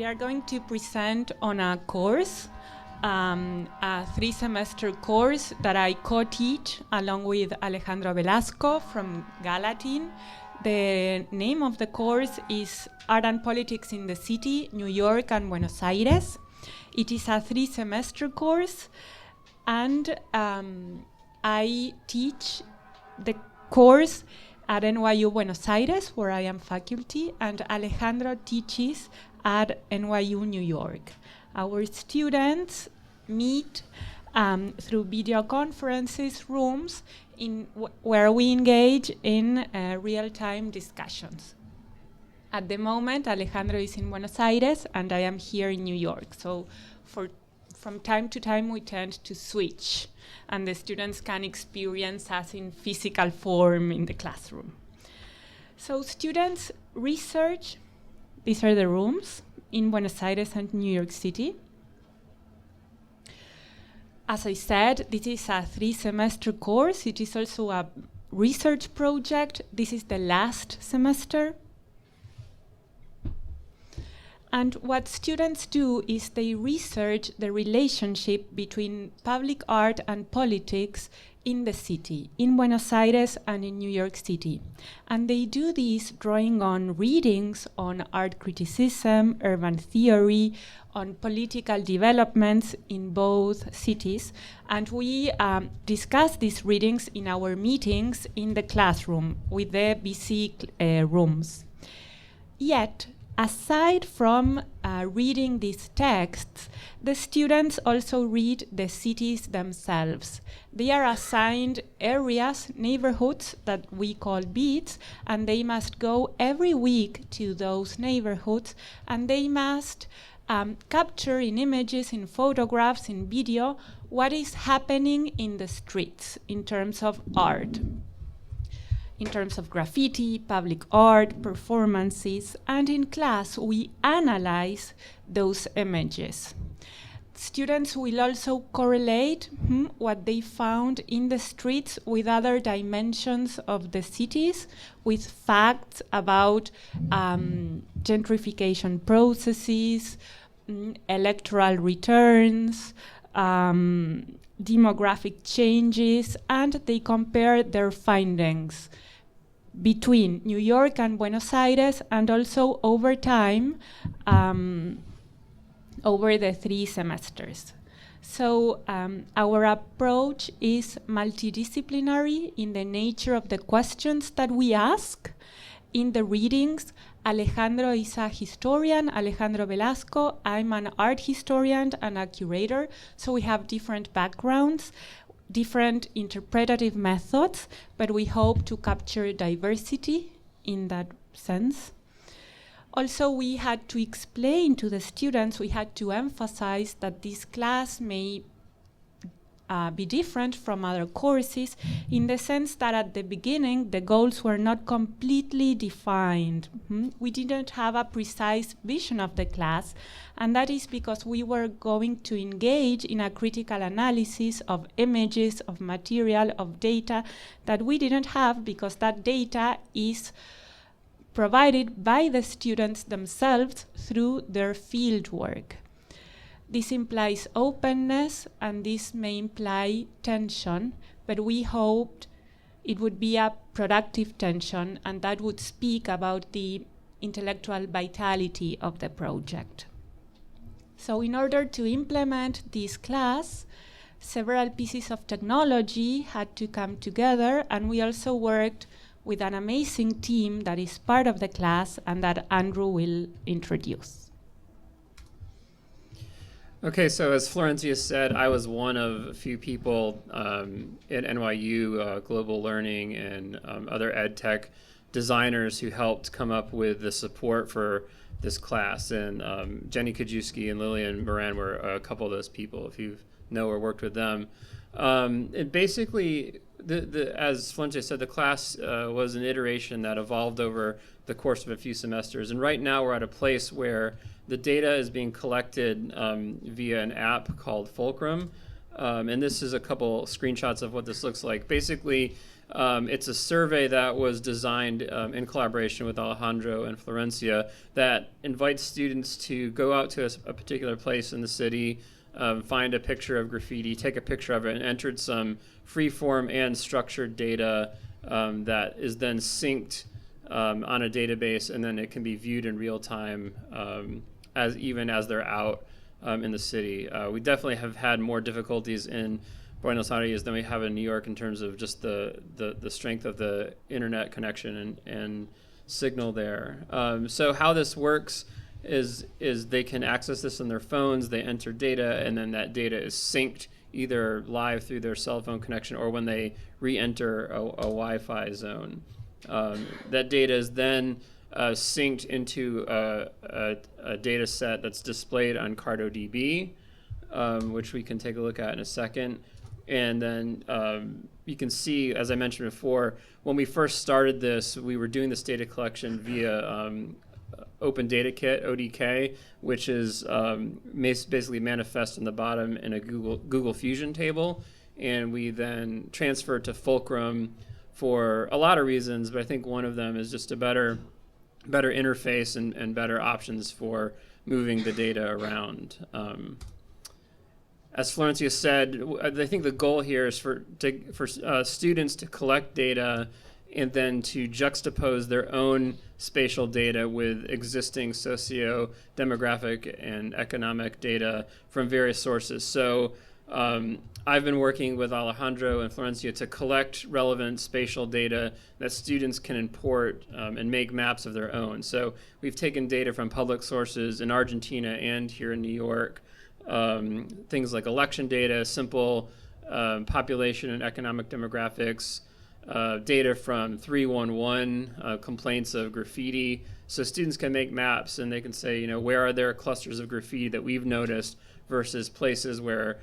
are going to present on a course, a 3-semester course that I co-teach along with Alejandro Velasco from Gallatin. The name of the course is Art and Politics in the City, New York and Buenos Aires. It is a 3-semester course, and I teach the course at NYU Buenos Aires, where I am faculty, and Alejandro teaches at NYU New York. Our students meet through video conferences rooms where we engage in real-time discussions. At the moment, Alejandro is in Buenos Aires and I am here in New York. So from time to time, we tend to switch, and the students can experience us in physical form in the classroom. So students research, these are the rooms in Buenos Aires and New York City. As I said, this is a 3-semester course. It is also a research project. This is the last semester. And what students do is they research the relationship between public art and politics in the city, in Buenos Aires and in New York City. And they do this drawing on readings on art criticism, urban theory, on political developments in both cities. And we discuss these readings in our meetings in the classroom with the BC rooms. Yet, aside from reading these texts, the students also read the cities themselves. They are assigned areas, neighborhoods that we call beats, and they must go every week to those neighborhoods, and they must capture in images, in photographs, in video, what is happening in the streets in terms of art. In terms of graffiti, public art, performances, and in class we analyze those images. Students will also correlate what they found in the streets with other dimensions of the cities, with facts about gentrification processes, electoral returns, demographic changes, and they compare their findings between New York and Buenos Aires, and also over time, over the 3 semesters. So our approach is multidisciplinary in the nature of the questions that we ask in the readings. Alejandro is a historian, Alejandro Velasco. I'm an art historian and a curator, so we have different backgrounds, different interpretative methods, but we hope to capture diversity in that sense. Also, we had to explain to the students, we had to emphasize that this class may be different from other courses in the sense that at the beginning the goals were not completely defined. We didn't have a precise vision of the class, and that is because we were going to engage in a critical analysis of images, of material, of data that we didn't have, because that data is provided by the students themselves through their field work. This implies openness, and this may imply tension, but we hoped it would be a productive tension, and that would speak about the intellectual vitality of the project. So in order to implement this class, several pieces of technology had to come together, and we also worked with an amazing team that is part of the class and that Andrew will introduce. Okay, so as Florencia said, I was one of a few people at NYU Global Learning and other ed tech designers who helped come up with the support for this class. And Jenny Kajewski and Lillian Moran were a couple of those people, if you know or worked with them. It basically, as Florencia said, the class was an iteration that evolved over the course of a few semesters. And right now we're at a place where the data is being collected via an app called Fulcrum. And this is a couple screenshots of what this looks like. Basically, It's a survey that was designed in collaboration with Alejandro and Florencia that invites students to go out to a particular place in the city, find a picture of graffiti, take a picture of it, and entered some free-form and structured data that is then synced on a database, and then it can be viewed in real time even as they're out in the city. We definitely have had more difficulties in Buenos Aires than we have in New York in terms of just the strength of the internet connection and signal there. So how this works is they can access this on their phones, they enter data, and then that data is synced either live through their cell phone connection or when they re-enter a Wi-Fi zone. That data is then synced into a data set that's displayed on CartoDB, which we can take a look at in a second. And then you can see, as I mentioned before, when we first started this, we were doing this data collection via Open Data Kit, ODK, which is basically manifest in the bottom in a Google Fusion table. And we then transferred to Fulcrum for a lot of reasons, but I think one of them is just a better interface and better options for moving the data around. As Florencia said, I think the goal here is for students to collect data and then to juxtapose their own spatial data with existing socio-demographic and economic data from various sources. So I've been working with Alejandro and Florencia to collect relevant spatial data that students can import and make maps of their own. So we've taken data from public sources in Argentina and here in New York, things like election data, simple population and economic demographics, data from 311, complaints of graffiti. So students can make maps and they can say, where are there clusters of graffiti that we've noticed versus places where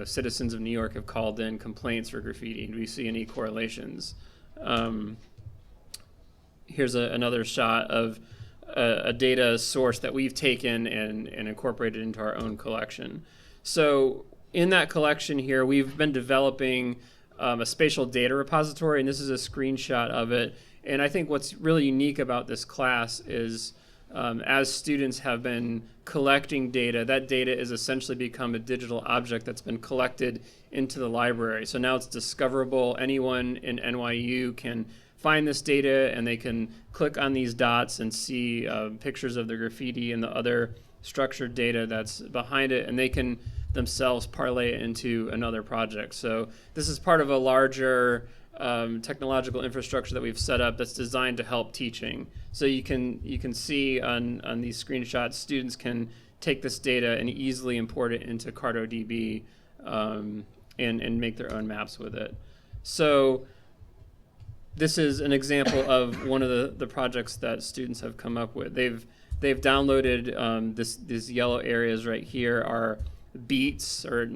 citizens of New York have called in complaints for graffiti. Do we see any correlations? Here's another shot of a data source that we've taken and incorporated into our own collection. So in that collection here, we've been developing a spatial data repository, and this is a screenshot of it. And I think what's really unique about this class is as students have been collecting data, that data is essentially become a digital object that's been collected into the library. So now it's discoverable. Anyone in NYU can find this data and they can click on these dots and see pictures of the graffiti and the other structured data that's behind it, and they can themselves parlay it into another project. So this is part of a larger technological infrastructure that we've set up that's designed to help teaching. So you can see on these screenshots, students can take this data and easily import it into CartoDB and make their own maps with it. So this is an example of one of the projects that students have come up with. They've downloaded these yellow areas right here are beats or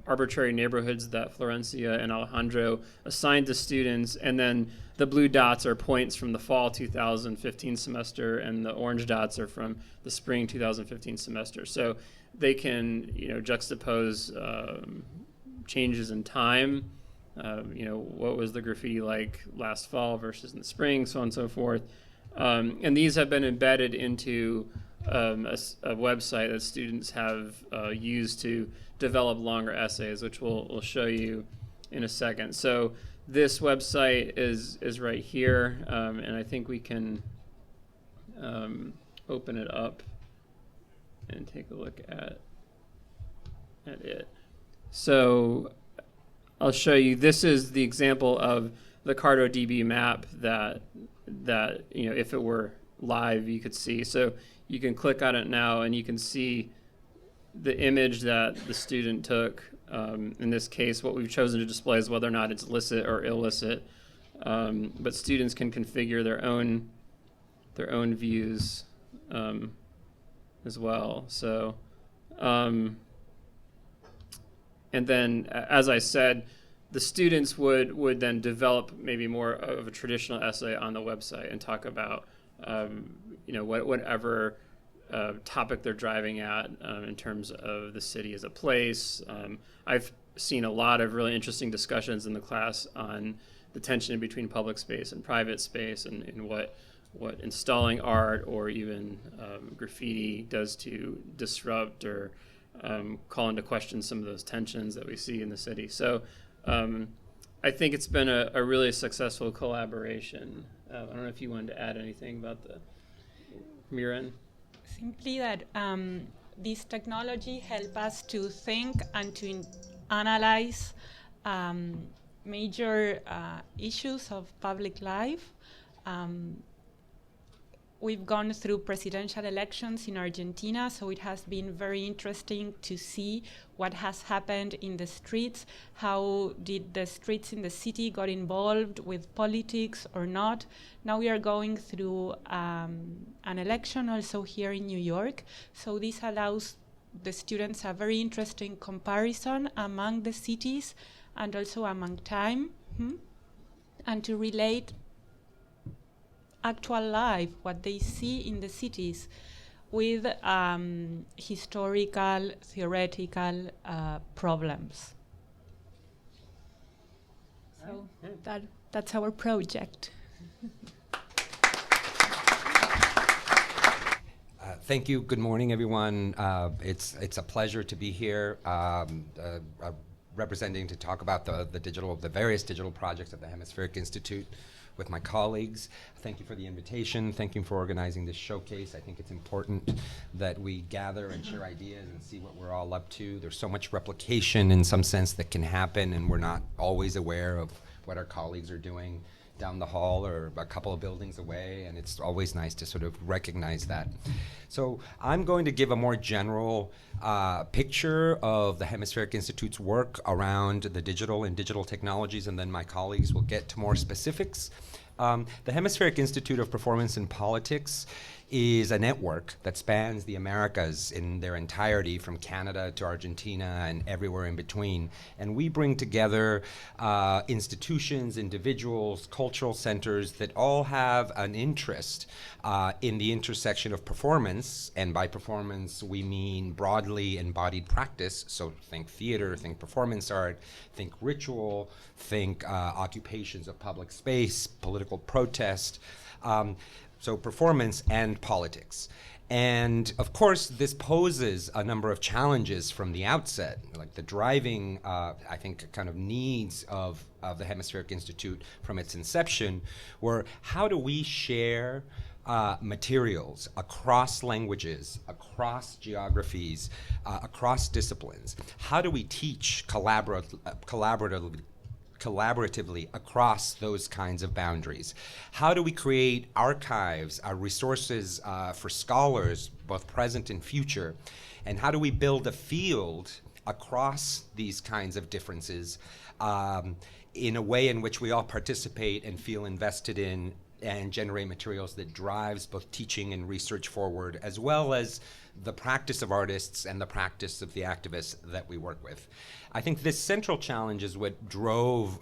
arbitrary neighborhoods that Florencia and Alejandro assigned to students, and then the blue dots are points from the fall 2015 semester, and the orange dots are from the spring 2015 semester. So they can juxtapose changes in time. What was the graffiti like last fall versus in the spring, so on and so forth. And these have been embedded into a website that students have used to develop longer essays, which we'll show you in a second. So this website is right here, and I think we can open it up and take a look at it. So I'll show you. This is the example of the CartoDB map that if it were live you could see. So you can click on it now and you can see the image that the student took. In this case, what we've chosen to display is whether or not it's licit or illicit. But students can configure their own views as well. So, and then, as I said, the students would then develop maybe more of a traditional essay on the website and talk about whatever topic they're driving at in terms of the city as a place. I've seen a lot of really interesting discussions in the class on the tension between public space and private space, and what installing art or even graffiti does to disrupt or call into question some of those tensions that we see in the city. So I think it's been a really successful collaboration. I don't know if you wanted to add anything about from your end. Simply that this technology help us to think and to analyze major issues of public life. We've gone through presidential elections in Argentina, so it has been very interesting to see what has happened in the streets. How did the streets in the city got involved with politics or not? Now we are going through an election also here in New York, so this allows the students a very interesting comparison among the cities and also among time, and to relate actual life, what they see in the cities, with historical, theoretical problems. So that's our project. Thank you. Good morning, everyone. It's a pleasure to be here, representing to talk about the various digital projects at the Hemispheric Institute with my colleagues. Thank you for the invitation. Thank you for organizing this showcase. I think it's important that we gather and share ideas and see what we're all up to. There's so much replication in some sense that can happen, and we're not always aware of what our colleagues are doing down the hall or a couple of buildings away, and it's always nice to sort of recognize that. So I'm going to give a more general picture of the Hemispheric Institute's work around the digital and digital technologies, and then my colleagues will get to more specifics. The Hemispheric Institute of Performance and Politics is a network that spans the Americas in their entirety, from Canada to Argentina and everywhere in between. And we bring together institutions, individuals, cultural centers that all have an interest in the intersection of performance. And by performance, we mean broadly embodied practice. So think theater, think performance art, think ritual, think occupations of public space, political protest. So performance and politics. And of course, this poses a number of challenges from the outset, like the driving, I think, kind of needs of the Hemispheric Institute from its inception were, how do we share materials across languages, across geographies, across disciplines? How do we teach collaboratively across those kinds of boundaries? How do we create archives, resources for scholars, both present and future? And how do we build a field across these kinds of differences in a way in which we all participate and feel invested in and generate materials that drives both teaching and research forward, as well as the practice of artists and the practice of the activists that we work with? I think this central challenge is what drove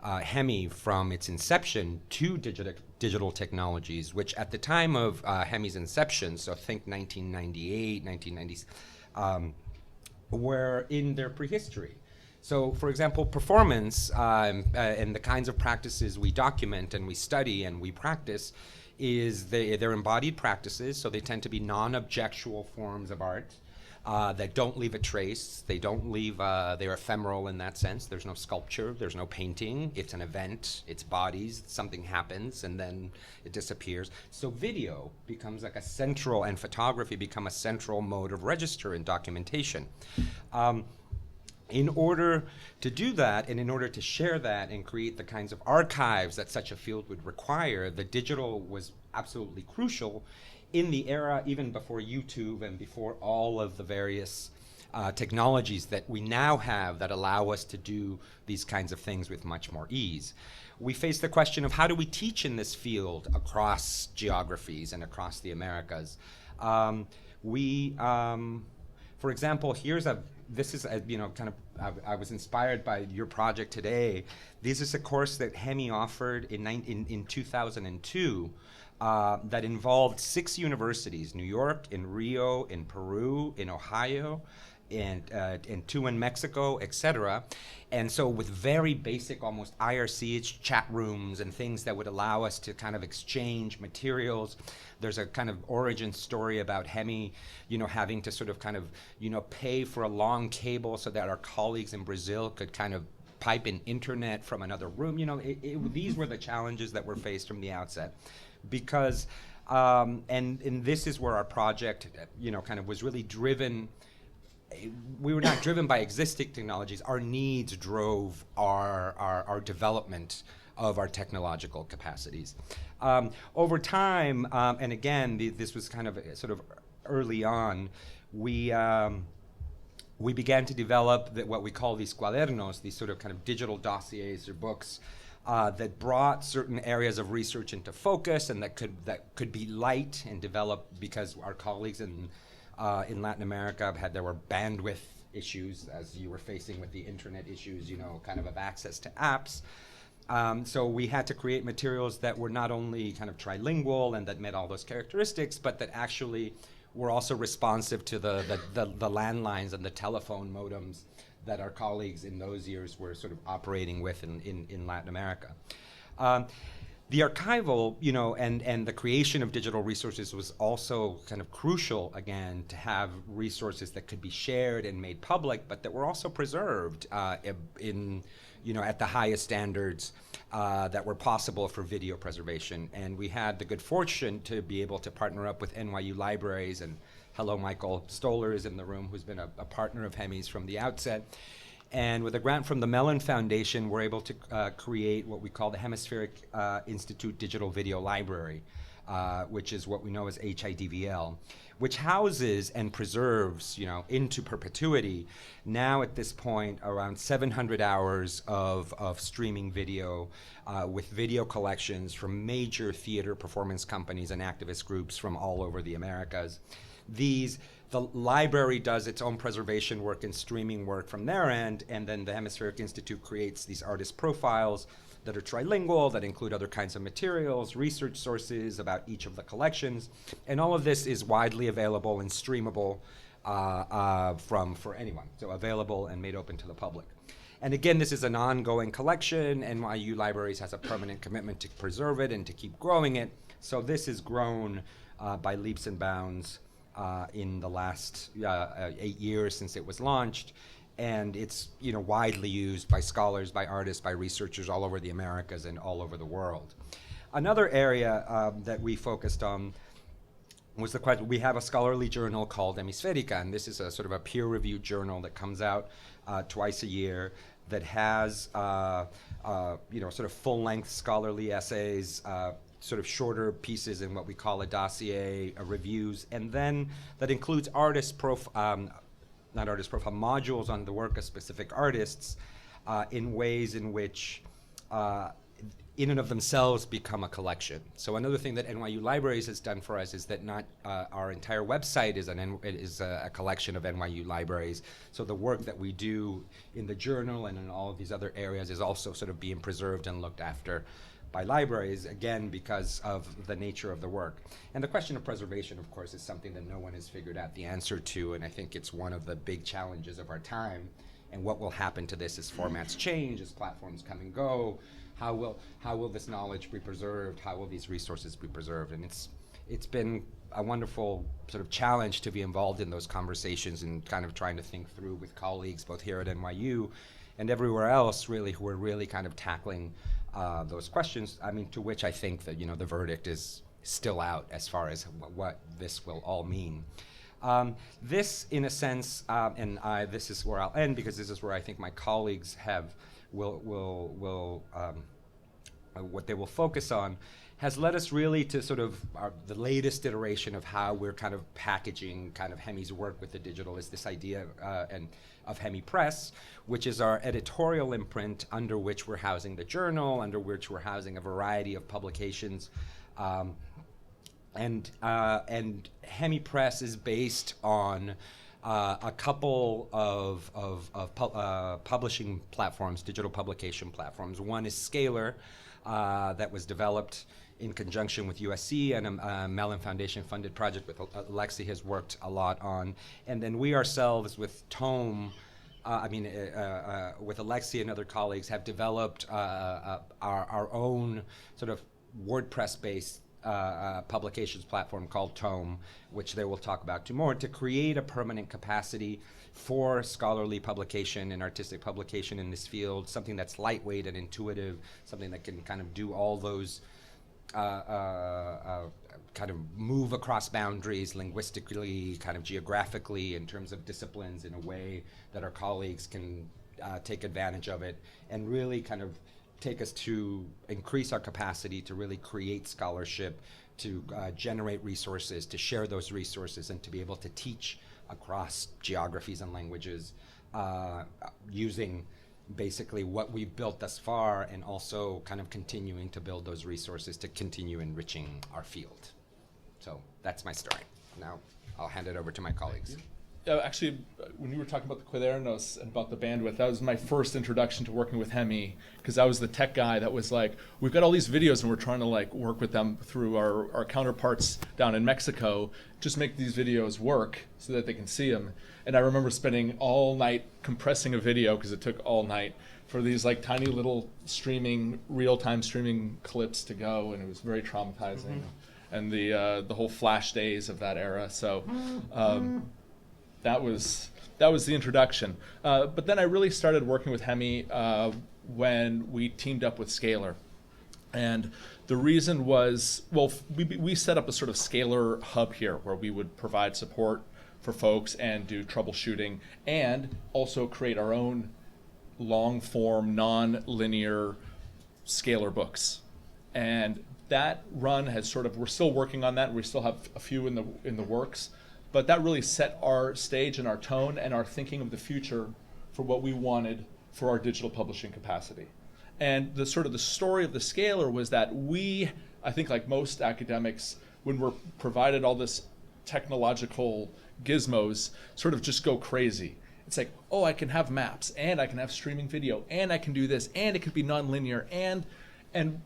Hemi from its inception to digital technologies, which at the time of Hemi's inception, so think 1998, 1990s, were in their prehistory. So, for example, performance and the kinds of practices we document and we study and we practice they're embodied practices, so they tend to be non-objectual forms of art that don't leave a trace. They don't leave, they're ephemeral in that sense. There's no sculpture, there's no painting. It's an event, it's bodies, something happens, and then it disappears. So video becomes like a central, and photography become a central mode of register and documentation. In order to do that, and in order to share that and create the kinds of archives that such a field would require, the digital was absolutely crucial in the era even before YouTube and before all of the various technologies that we now have that allow us to do these kinds of things with much more ease. We face the question of, how do we teach in this field across geographies and across the Americas? For example, this is I was inspired by your project today. This is a course that Hemi offered in 2002 that involved 6 universities: New York, in Rio, in Peru, in Ohio, and 2 in Mexico, etc. And so with very basic, almost IRC chat rooms and things that would allow us to kind of exchange materials. There's a kind of origin story about Hemi, having to sort of kind of, pay for a long cable so that our colleagues in Brazil could kind of pipe in internet from another room. These were the challenges that were faced from the outset. Because, and this is where our project, kind of was really driven. We were not driven by existing technologies. Our needs drove our development of our technological capacities. Over time, and again, this was kind of sort of early on, we began to develop what we call these cuadernos, these sort of kind of digital dossiers or books that brought certain areas of research into focus and that could be light and developed because our colleagues in Latin America there were bandwidth issues, as you were facing with the internet issues, kind of access to apps. So we had to create materials that were not only kind of trilingual and that met all those characteristics, but that actually were also responsive to the landlines and the telephone modems that our colleagues in those years were sort of operating with in Latin America. The archival, and the creation of digital resources was also kind of crucial, again, to have resources that could be shared and made public, but that were also preserved in at the highest standards that were possible for video preservation. And we had the good fortune to be able to partner up with NYU Libraries, and hello, Michael Stoller is in the room, who's been a partner of Hemi's from the outset. And with a grant from the Mellon Foundation, we're able to create what we call the Hemispheric Institute Digital Video Library, which is what we know as HIDVL, which houses and preserves, into perpetuity, now at this point, around 700 hours of streaming video with video collections from major theater performance companies and activist groups from all over the Americas. The library does its own preservation work and streaming work from their end, and then the Hemispheric Institute creates these artist profiles that are trilingual, that include other kinds of materials, research sources about each of the collections, and all of this is widely available and streamable for anyone, so available and made open to the public. And again, this is an ongoing collection. NYU Libraries has a permanent commitment to preserve it and to keep growing it, so this has grown by leaps and bounds in the last 8 years since it was launched, and it's widely used by scholars, by artists, by researchers all over the Americas and all over the world. Another area that we focused on was the question. We have a scholarly journal called Hemispherica, and this is a sort of a peer-reviewed journal that comes out twice a year that has sort of full-length scholarly essays, sort of shorter pieces in what we call a dossier, reviews, and then that includes modules on the work of specific artists in ways in which in and of themselves become a collection. So another thing that NYU Libraries has done for us is that not our entire website is a collection of NYU Libraries. So the work that we do in the journal and in all of these other areas is also sort of being preserved and looked after by libraries, again, because of the nature of the work. And the question of preservation, of course, is something that no one has figured out the answer to, and I think it's one of the big challenges of our time. And what will happen to this as formats change, as platforms come and go? How will this knowledge be preserved? How will these resources be preserved? And it's been a wonderful sort of challenge to be involved in those conversations and kind of trying to think through with colleagues both here at NYU and everywhere else, really, who are really kind of tackling those questions. I mean, to which I think that the verdict is still out as far as what this will all mean. This, in a sense, and this is where I'll end, because this is where I think my colleagues will what they will focus on, has led us really to sort of the latest iteration of how we're kind of packaging kind of Hemi's work with the digital is this idea of Hemi Press, which is our editorial imprint under which we're housing the journal, under which we're housing a variety of publications. And Hemi Press is based on a couple of publishing platforms, digital publication platforms. One is Scalar, that was developed in conjunction with USC and a Mellon Foundation funded project with Alexei has worked a lot on. And then we ourselves with Tome, with Alexei and other colleagues have developed our own sort of WordPress-based publications platform called Tome, which they will talk about tomorrow, to create a permanent capacity for scholarly publication and artistic publication in this field, something that's lightweight and intuitive, something that can kind of do all those kind of move across boundaries linguistically, kind of geographically, in terms of disciplines, in a way that our colleagues can take advantage of it and really kind of take us to increase our capacity to really create scholarship, to generate resources, to share those resources, and to be able to teach across geographies and languages using basically what we've built thus far, and also kind of continuing to build those resources to continue enriching our field. So that's my story. Now I'll hand it over to my colleagues. Actually, when you were talking about the Quadernos and about the bandwidth, that was my first introduction to working with Hemi, because I was the tech guy that was like, we've got all these videos and we're trying to like work with them through our counterparts down in Mexico, just make these videos work so that they can see them. And I remember spending all night compressing a video, because it took all night, for these like tiny little real-time streaming clips to go, and it was very traumatizing. And the whole Flash days of that era. So that was the introduction. But then I really started working with Hemi when we teamed up with Scalar. And the reason was, well, we set up a sort of Scalar hub here where we would provide support for folks and do troubleshooting, and also create our own long-form, non-linear Scalar books. And that run has sort of, we're still working on that, and we still have a few in the works, but that really set our stage and our tone and our thinking of the future for what we wanted for our digital publishing capacity. And the sort of the story of the Scalar was that we, I think like most academics, when we're provided all this technological gizmos, sort of just go crazy. It's like, oh, I can have maps, and I can have streaming video, and I can do this, and it can be nonlinear, and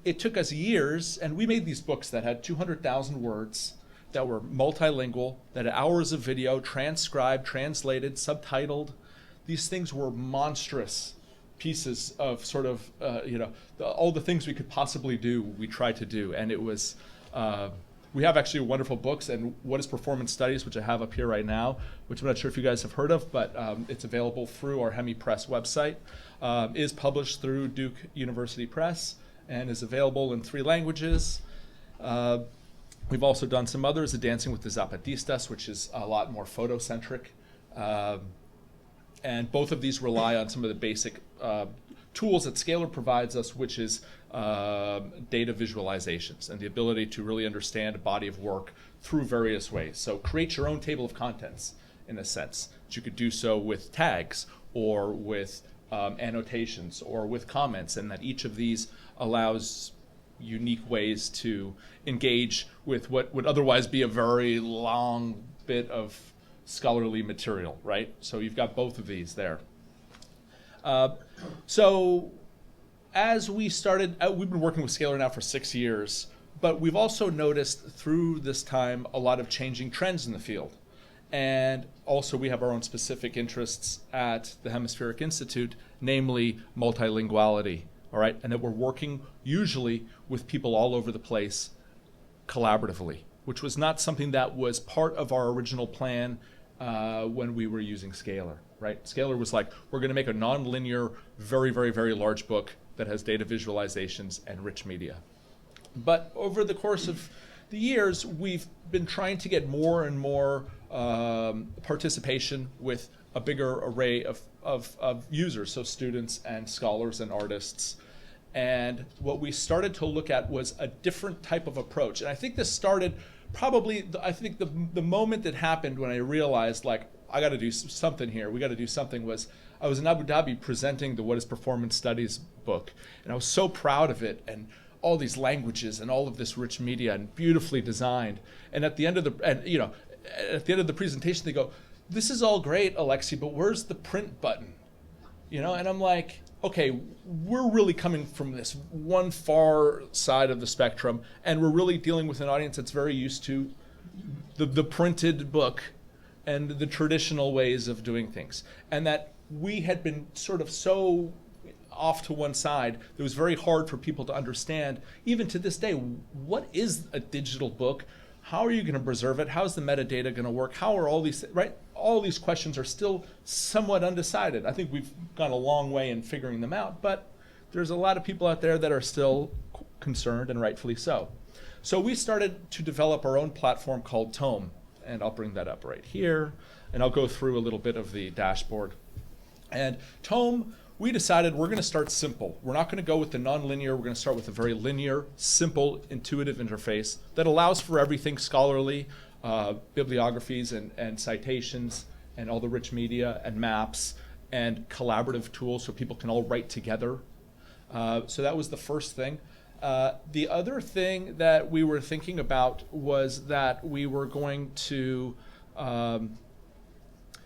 it took us years, and we made these books that had 200,000 words, that were multilingual, that had hours of video, transcribed, translated, subtitled. These things were monstrous pieces of sort of, all the things we could possibly do, we tried to do. And it was, we have actually wonderful books, and What is Performance Studies, which I have up here right now, which I'm not sure if you guys have heard of, but it's available through our Hemi Press website, is published through Duke University Press, and is available in 3 languages. We've also done some others, Dancing with the Zapatistas, which is a lot more photocentric. And both of these rely on some of the basic tools that Scalar provides us, which is data visualizations and the ability to really understand a body of work through various ways. So create your own table of contents, in a sense. But you could do so with tags, or with annotations, or with comments, and that each of these allows unique ways to engage with what would otherwise be a very long bit of scholarly material, right? So you've got both of these there. So as we started, we've been working with Scalar now for 6 years, but we've also noticed through this time a lot of changing trends in the field. And also we have our own specific interests at the Hemispheric Institute, namely multilinguality, all right? And that we're working usually with people all over the place collaboratively, which was not something that was part of our original plan when we were using Scalar, right? Scalar was like, we're going to make a non-linear, very, very, very large book that has data visualizations and rich media. But over the course of the years, we've been trying to get more and more participation with a bigger array of users, so students and scholars and artists. And what we started to look at was a different type of approach. And I think this started probably, I think the moment that happened when I realized, like, I got to do something here, we got to do something, was I was in Abu Dhabi presenting the What is Performance Studies book. And I was so proud of it, and all these languages and all of this rich media and beautifully designed. And at the end of the presentation, they go, "This is all great, Alexei, but where's the print button?" And I'm like, okay, we're really coming from this one far side of the spectrum, and we're really dealing with an audience that's very used to the printed book and the traditional ways of doing things. And that we had been sort of so off to one side, it was very hard for people to understand, even to this day, what is a digital book? How are you going to preserve it? How's the metadata going to work? How are all these, right? All these questions are still somewhat undecided. I think we've gone a long way in figuring them out, but there's a lot of people out there that are still concerned, and rightfully so. So we started to develop our own platform called Tome, and I'll bring that up right here, and I'll go through a little bit of the dashboard. And Tome, we decided we're going to start simple. We're not going to go with the non-linear. We're going to start with a very linear, simple, intuitive interface that allows for everything scholarly, bibliographies and citations, and all the rich media and maps and collaborative tools so people can all write together. So that was the first thing. The other thing that we were thinking about was that we were going to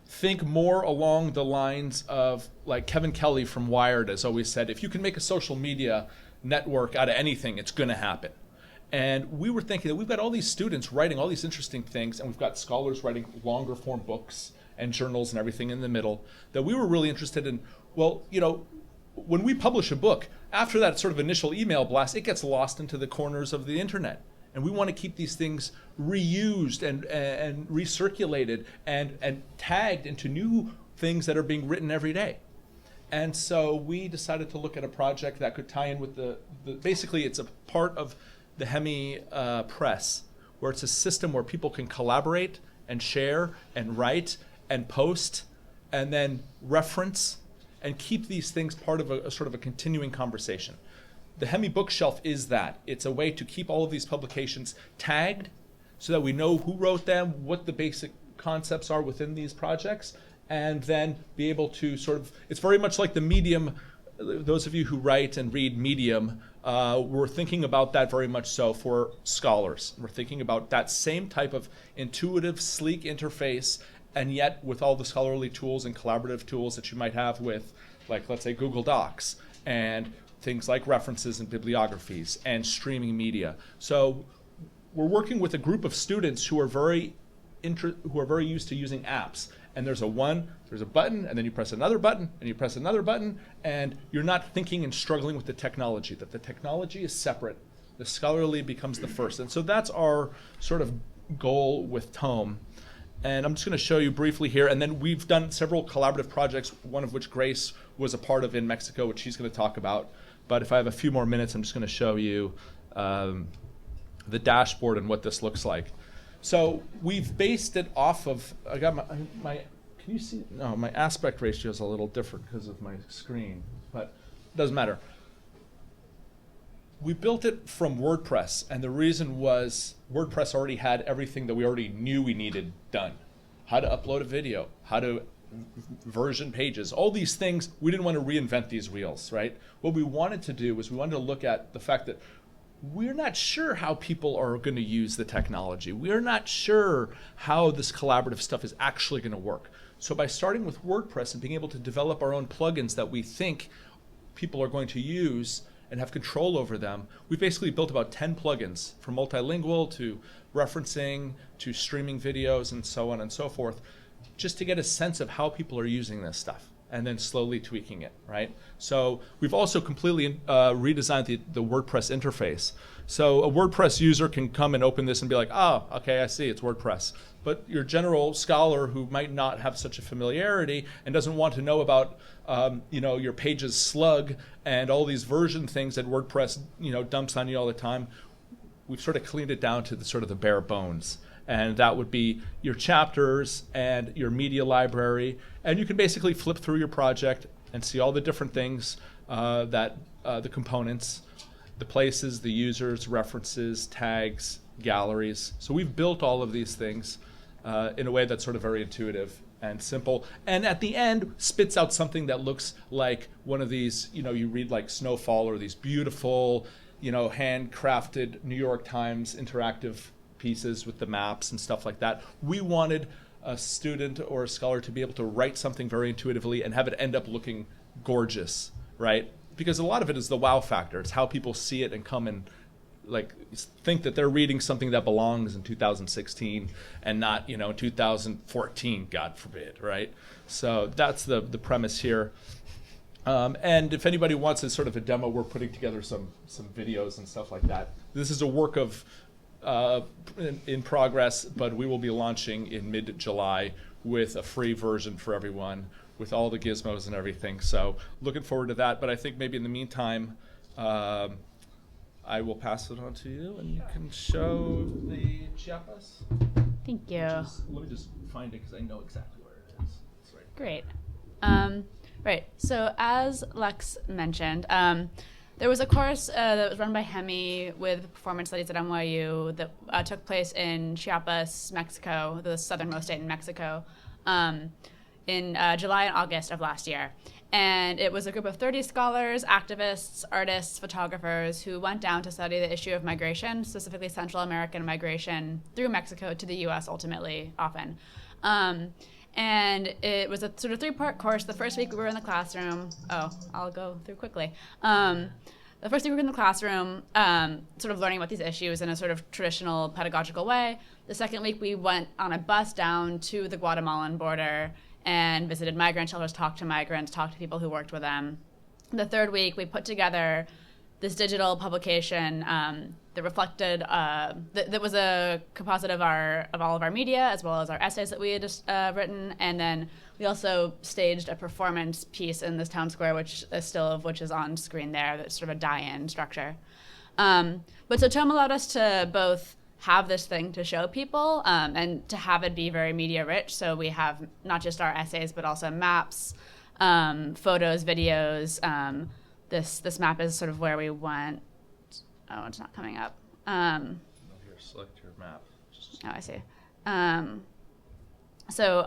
think more along the lines of, like Kevin Kelly from Wired has always said, if you can make a social media network out of anything, it's going to happen. And we were thinking that we've got all these students writing all these interesting things, and we've got scholars writing longer form books and journals and everything in the middle, that we were really interested in, well, you know, when we publish a book, after that sort of initial email blast, it gets lost into the corners of the internet. And we want to keep these things reused and recirculated and tagged into new things that are being written every day. And so we decided to look at a project that could tie in with basically it's a part of the Hemi press, where it's a system where people can collaborate and share and write and post and then reference and keep these things part of a sort of a continuing conversation. The Hemi bookshelf is that. It's a way to keep all of these publications tagged so that we know who wrote them, what the basic concepts are within these projects, and then be able to sort of, it's very much like the Medium, those of you who write and read Medium, we're thinking about that very much so for scholars. We're thinking about that same type of intuitive, sleek interface, and yet with all the scholarly tools and collaborative tools that you might have with, like, let's say Google Docs, and things like references and bibliographies and streaming media. So we're working with a group of students who are very used to using apps. And there's a button, and then you press another button, and you press another button, and you're not thinking and struggling with the technology, that the technology is separate. The scholarly becomes the first. And so that's our sort of goal with Tome. And I'm just going to show you briefly here. And then we've done several collaborative projects, one of which Grace was a part of in Mexico, which she's going to talk about. But if I have a few more minutes, I'm just going to show you the dashboard and what this looks like. So we've based it off of, I got my can you see? No, my aspect ratio is a little different because of my screen, but it doesn't matter. We built it from WordPress, and the reason was WordPress already had everything that we already knew we needed done. How to upload a video, how to version pages, all these things. We didn't want to reinvent these wheels, right? What we wanted to do was we wanted to look at the fact that we're not sure how people are going to use the technology. We're not sure how this collaborative stuff is actually going to work. So by starting with WordPress and being able to develop our own plugins that we think people are going to use and have control over them, we've basically built about 10 plugins, from multilingual to referencing to streaming videos and so on and so forth, just to get a sense of how people are using this stuff, and then slowly tweaking it, right? So we've also completely redesigned the WordPress interface. So a WordPress user can come and open this and be like, oh, okay, I see, it's WordPress. But your general scholar who might not have such a familiarity and doesn't want to know about your page's slug and all these version things that WordPress dumps on you all the time, we've sort of cleaned it down to the bare bones. And that would be your chapters and your media library. And you can basically flip through your project and see all the different things the components, the places, the users, references, tags, galleries. So we've built all of these things in a way that's sort of very intuitive and simple. And at the end, spits out something that looks like one of these, you read like Snowfall or these beautiful, handcrafted New York Times interactive pieces with the maps and stuff like that. We wanted a student or a scholar to be able to write something very intuitively and have it end up looking gorgeous right? Because a lot of it is the wow factor. It's how people see it and come and like think that they're reading something that belongs in 2016 and not, 2014, God forbid, right? So that's the premise here. And if anybody wants a sort of a demo, we're putting together some videos and stuff like that. This is a work of in progress, but we will be launching in mid-July with a free version for everyone with all the gizmos and everything. So looking forward to that. But I think maybe in the meantime, I will pass it on to you, and you can show the Chiapas. Thank you. Let me just find it because I know exactly where it is. It's right there. Great. Right. So as Lex mentioned, there was a course that was run by Hemi with performance studies at NYU that took place in Chiapas, Mexico, the southernmost state in Mexico, in July and August of last year. And it was a group of 30 scholars, activists, artists, photographers who went down to study the issue of migration, specifically Central American migration through Mexico to the U.S. ultimately, often. And it was a sort of 3-part course. The first week we were in the classroom. Oh, I'll go through quickly. The first week we were in the classroom, sort of learning about these issues in a sort of traditional pedagogical way. The second week we went on a bus down to the Guatemalan border and visited migrant shelters, talked to migrants, talked to people who worked with them. The third week, we put together this digital publication that reflected, that was a composite of all of our media, as well as our essays that we had written, and then we also staged a performance piece in this town square, which a still of which is on screen there, that's sort of a die-in structure. But so Tom allowed us to both have this thing to show people and to have it be very media rich. So we have not just our essays, but also maps, photos, videos. This map is sort of where we went. Oh, it's not coming up. Here, select your map. Oh, I see. So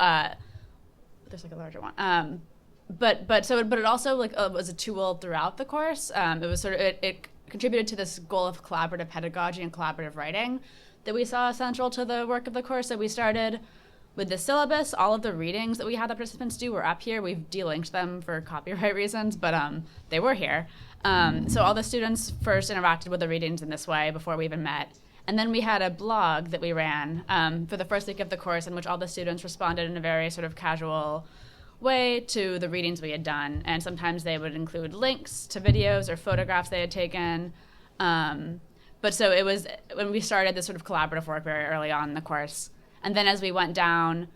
there's like a larger one. But it also was a tool throughout the course. It was sort of it contributed to this goal of collaborative pedagogy and collaborative writing that we saw central to the work of the course. So we started with the syllabus. All of the readings that we had the participants do were up here. We've delinked them for copyright reasons, but they were here. So all the students first interacted with the readings in this way before we even met. And then we had a blog that we ran for the first week of the course in which all the students responded in a very sort of casual way to the readings we had done. And sometimes they would include links to videos or photographs they had taken. But so it was when we started this sort of collaborative work very early on in the course. And then as we went down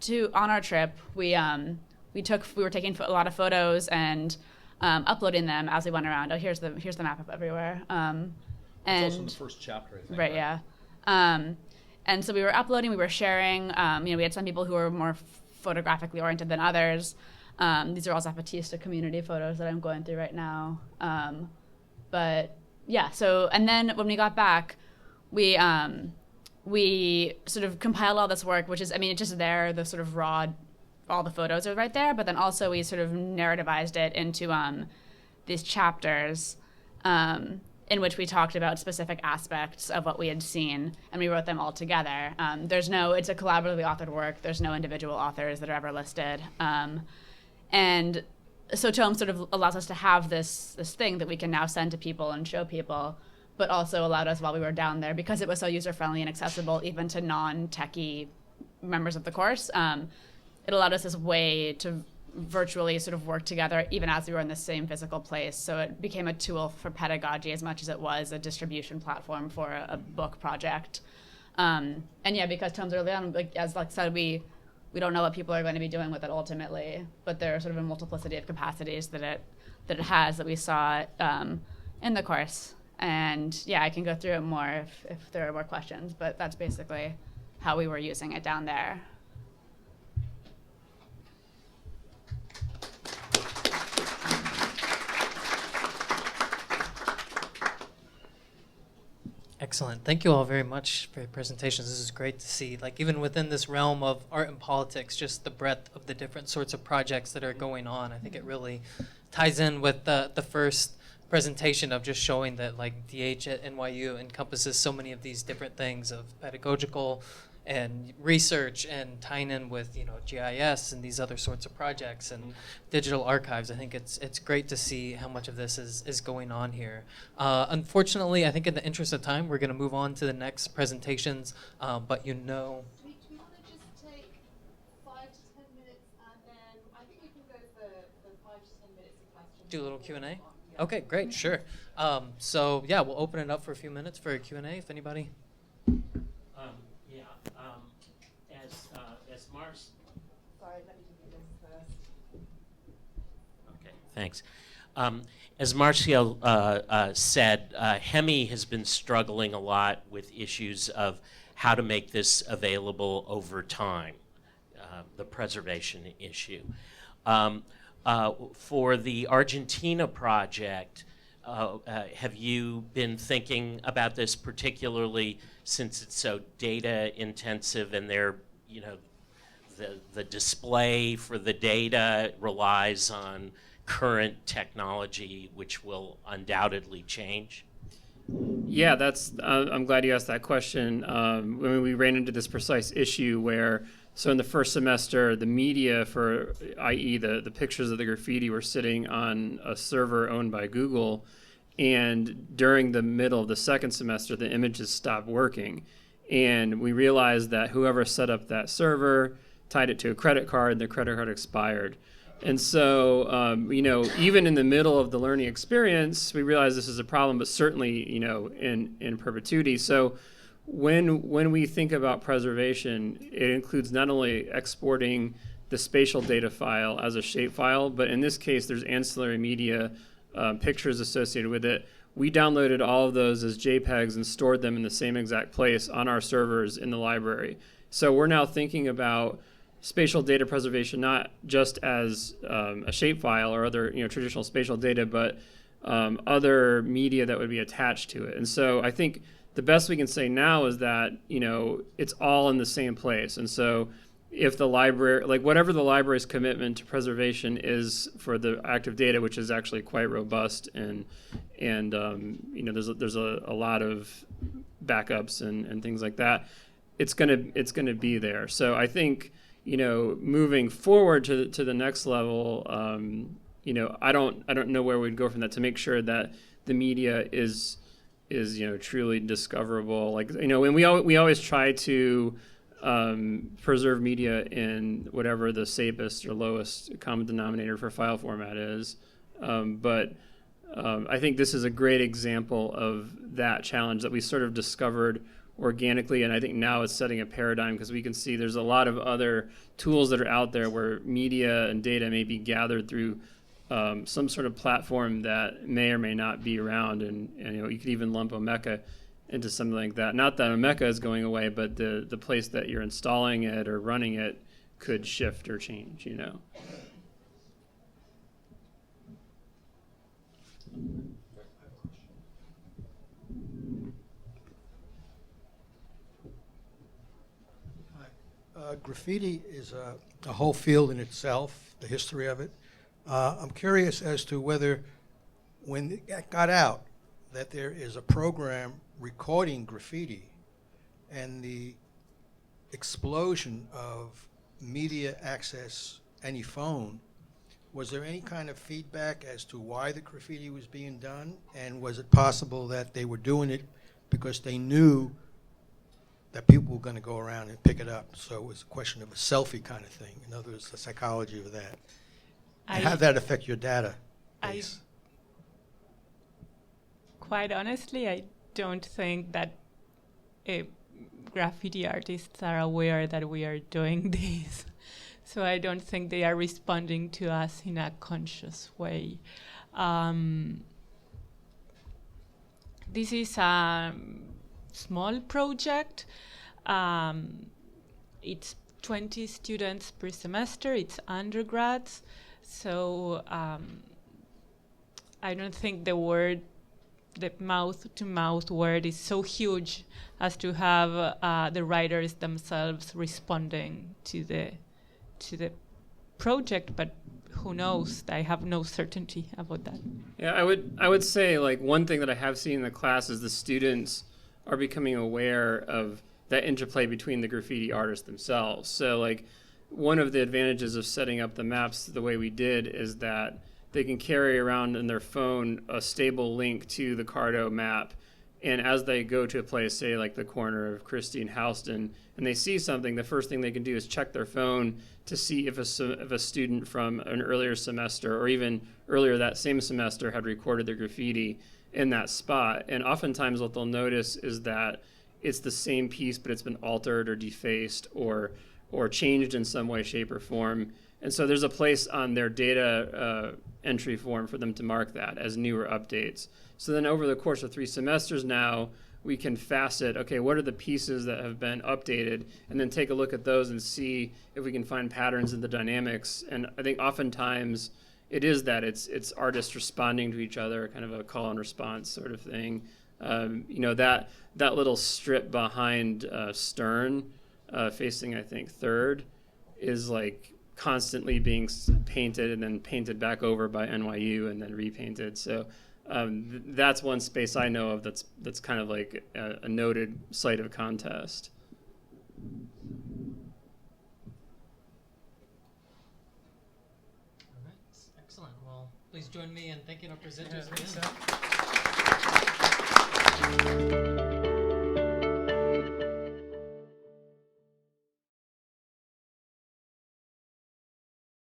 on our trip, we were taking a lot of photos and uploading them as we went around. Oh, here's the map up everywhere. And it's also in the first chapter, I think. Right, yeah. And so we were uploading, we were sharing. We had some people who were more photographically oriented than others. These are all Battista community photos that I'm going through right now. But yeah, so, and then when we got back, we sort of compiled all this work, which is, it's just there, the sort of raw, all the photos are right there, but then also we sort of narrativized it into these chapters in which we talked about specific aspects of what we had seen, and we wrote them all together. It's a collaboratively authored work. There's no individual authors that are ever listed. And so Tome sort of allows us to have this thing that we can now send to people and show people, but also allowed us while we were down there, because it was so user-friendly and accessible even to non-techie members of the course, it allowed us this way to virtually sort of work together even as we were in the same physical place. So it became a tool for pedagogy as much as it was a distribution platform for a book project. And yeah, because Tome's early on, as Lex said, we don't know what people are going to be doing with it ultimately, but there are sort of a multiplicity of capacities that it has that we saw in the course. And yeah, I can go through it more if there are more questions, but that's basically how we were using it down there. Excellent. Thank you all very much for your presentations. This is great to see, even within this realm of art and politics, just the breadth of the different sorts of projects that are going on. I think it really ties in with the first presentation of just showing that DH at NYU encompasses so many of these different things of pedagogical and research and tying in with, you know, GIS and these other sorts of projects and digital archives. I think it's great to see how much of this is going on here. Unfortunately, I think in the interest of time, we're going to move on to the next presentations, but you know. Do we want to just take 5 to 10 minutes, and then I think we can go for 5 to 10 minutes of questions. Do a little Q&A? Okay, great, sure. So yeah, we'll open it up for a few minutes for a Q&A if anybody. As Mars. Sorry, let me do this first. Okay, thanks. As Marcial said, Hemi has been struggling a lot with issues of how to make this available over time, the preservation issue. For the Argentina project, have you been thinking about this, particularly since it's so data intensive and they're, you know, the display for the data relies on current technology, which will undoubtedly change? Yeah, that's. I'm glad you asked that question. When we ran into this precise issue where, so in the first semester, the media for, i.e. the pictures of the graffiti were sitting on a server owned by Google, and during the middle of the second semester, the images stopped working. And we realized that whoever set up that server tied it to a credit card, and the credit card expired. And so, you know, even in the middle of the learning experience, we realized this is a problem, but certainly, you know, in perpetuity. So when we think about preservation, it includes not only exporting the spatial data file as a shapefile, but in this case, there's ancillary media, pictures associated with it. We downloaded all of those as JPEGs and stored them in the same exact place on our servers in the library. So we're now thinking about spatial data preservation not just as a shapefile or other, you know, traditional spatial data, but other media that would be attached to it. And so I think the best we can say now is that, you know, it's all in the same place. And so if the library, like whatever the library's commitment to preservation is for the active data, which is actually quite robust, and you know, there's a lot of backups and things like that, it's gonna be there. So I think, you know, moving forward to the next level, you know, I don't know where we'd go from that to make sure that the media is you know, truly discoverable. Like, you know, and we always try to preserve media in whatever the safest or lowest common denominator for file format is. But I think this is a great example of that challenge that we sort of discovered organically, and I think now it's setting a paradigm because we can see there's a lot of other tools that are out there where media and data may be gathered through some sort of platform that may or may not be around, and you know, you could even lump Omeka into something like that. Not that Omeka is going away, but the place that you're installing it or running it could shift or change, you know. Graffiti is a whole field in itself, the history of it. I'm curious as to whether, when it got out that there is a program recording graffiti and the explosion of media access, any phone, was there any kind of feedback as to why the graffiti was being done? And was it possible that they were doing it because they knew that people were going to go around and pick it up? So it was a question of a selfie kind of thing. In other words, the psychology of that. And how did that affect your data base? Quite honestly, I don't think that graffiti artists are aware that we are doing this. So I don't think they are responding to us in a conscious way. This is a small project. It's 20 students per semester. It's undergrads. So I don't think the mouth-to-mouth word is so huge as to have the writers themselves responding to the project, but who knows? I have no certainty about that. Yeah, I would say, like, one thing that I have seen in the class is the students are becoming aware of that interplay between the graffiti artists themselves. So like one of the advantages of setting up the maps the way we did is that they can carry around in their phone a stable link to the Cardo map. And as they go to a place, say like the corner of Christie and Houston, and they see something, the first thing they can do is check their phone to see if a student from an earlier semester or even earlier that same semester had recorded their graffiti in that spot. And oftentimes what they'll notice is that it's the same piece, but it's been altered or defaced or changed in some way, shape, or form. And so there's a place on their data entry form for them to mark that as newer updates. So then over the course of 3 semesters now, we can facet, okay, what are the pieces that have been updated, and then take a look at those and see if we can find patterns in the dynamics. And I think oftentimes it is that it's artists responding to each other, kind of a call and response sort of thing. That little strip behind Stern, facing I think third, is like constantly being painted and then painted back over by NYU and then repainted. So that's one space I know of that's kind of like a noted site of contest. All right, excellent. Well, please join me in thanking our presenters again.